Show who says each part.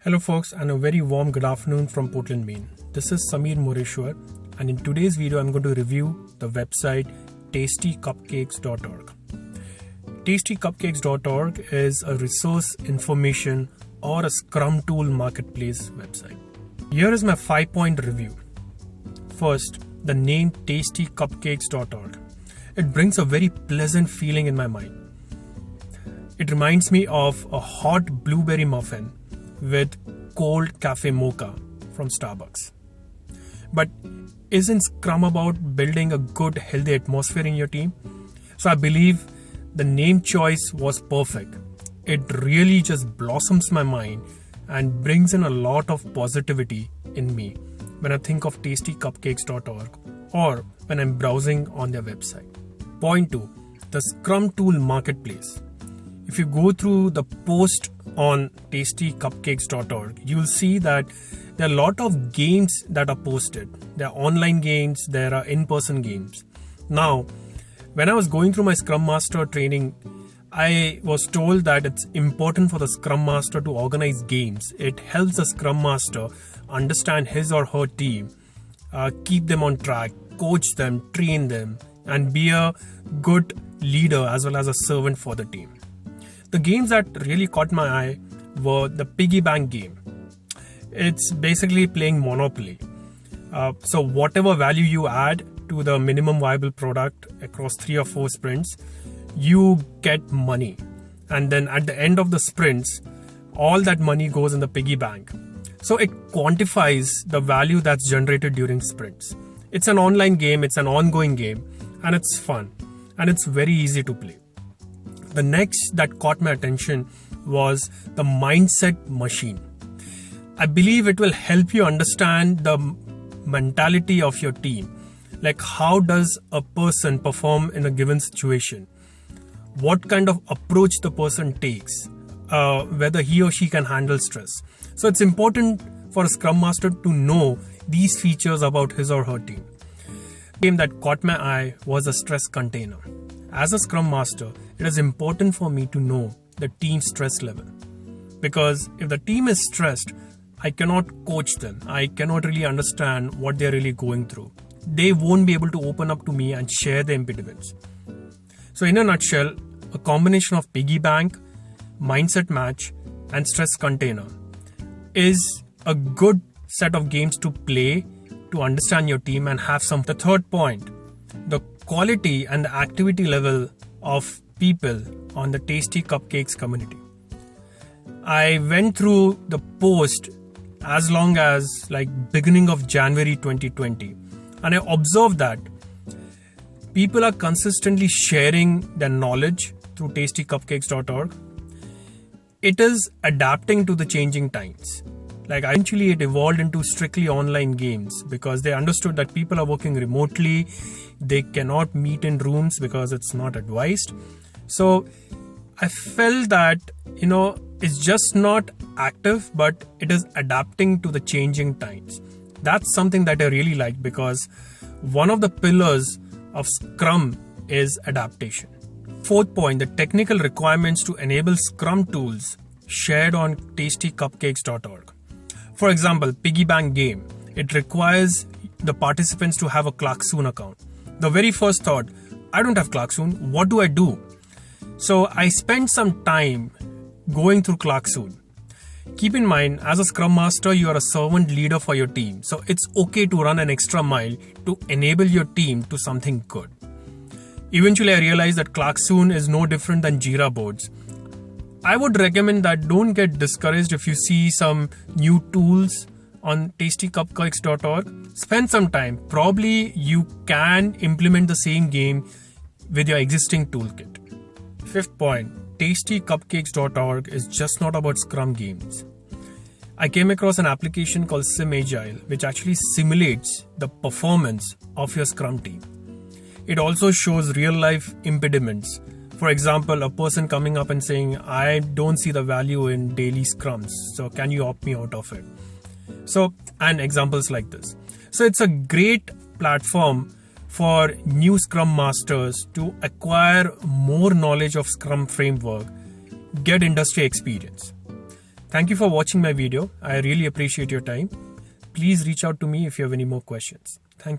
Speaker 1: Hello folks, and a very warm good afternoon from Portland, Maine. This is Sameer Moreshwar, and in today's video I'm going to review the website tastycupcakes.org. tastycupcakes.org is a resource information or a Scrum tool marketplace website. Here is my 5-point review. First, the name tastycupcakes.org. It brings a very pleasant feeling in my mind. It reminds me of a hot blueberry muffin with cold cafe mocha from Starbucks. But isn't Scrum about building a good, healthy atmosphere in your team? So I believe the name choice was perfect. It really just blossoms my mind and brings in a lot of positivity in me when I think of tastycupcakes.org or when I'm browsing on their website. Point 2, the Scrum tool marketplace. If you go through the post on tastycupcakes.org, you'll see that there are a lot of games that are posted. There are online games, there are in-person games. Now, when I was going through my Scrum Master training, I was told that it's important for the Scrum Master to organize games. It helps the Scrum Master understand his or her team, keep them on track, coach them, train them, and be a good leader as well as a servant for the team. The games that really caught my eye were the Piggy Bank game. It's basically playing Monopoly. So whatever value you add to the minimum viable product across 3 or 4 sprints, you get money. And then at the end of the sprints, all that money goes in the piggy bank. So it quantifies the value that's generated during sprints. It's an online game, it's an ongoing game, and it's fun. And it's very easy to play. The next that caught my attention was the mindset machine. I believe it will help you understand the mentality of your team. Like, how does a person perform in a given situation? What kind of approach the person takes? Whether he or she can handle stress. So it's important for a Scrum Master to know these features about his or her team. The game that caught my eye was a stress container. As a Scrum Master, it is important for me to know the team's stress level. Because if the team is stressed, I cannot coach them. I cannot really understand what they're really going through. They won't be able to open up to me and share their impediments. So in a nutshell, a combination of Piggy Bank, Mindset Match, and Stress Container is a good set of games to play to understand your team and have some. The third point, the quality and the activity level of people on the Tasty Cupcakes community. I went through the post as long as beginning of January 2020, and I observed that people are consistently sharing their knowledge through tastycupcakes.org. It is adapting to the changing times. Eventually it evolved into strictly online games because they understood that people are working remotely. They cannot meet in rooms because it's not advised. So I felt that, it's just not active, but it is adapting to the changing times. That's something that I really like because one of the pillars of Scrum is adaptation. Fourth point, the technical requirements to enable Scrum tools shared on tastycupcakes.org. For example, Piggy Bank game. It requires the participants to have a Clarksoon account. The very first thought, I don't have Clarksoon. What do I do? So I spent some time going through Clarksoon. Keep in mind, as a Scrum Master, you are a servant leader for your team. So it's okay to run an extra mile to enable your team to something good. Eventually, I realized that Clarksoon is no different than Jira boards. I would recommend that don't get discouraged if you see some new tools on tastycupcakes.org. Spend some time. Probably you can implement the same game with your existing toolkit. Fifth point, tastycupcakes.org is just not about Scrum games. I came across an application called Agile, which actually simulates the performance of your Scrum team. It also shows real-life impediments. For example, a person coming up and saying, I don't see the value in daily scrums, so can you opt me out of it? So, and examples like this. So it's a great platform for new Scrum Masters to acquire more knowledge of Scrum framework, get industry experience. Thank you for watching my video. I really appreciate your time. Please reach out to me if you have any more questions. Thank you.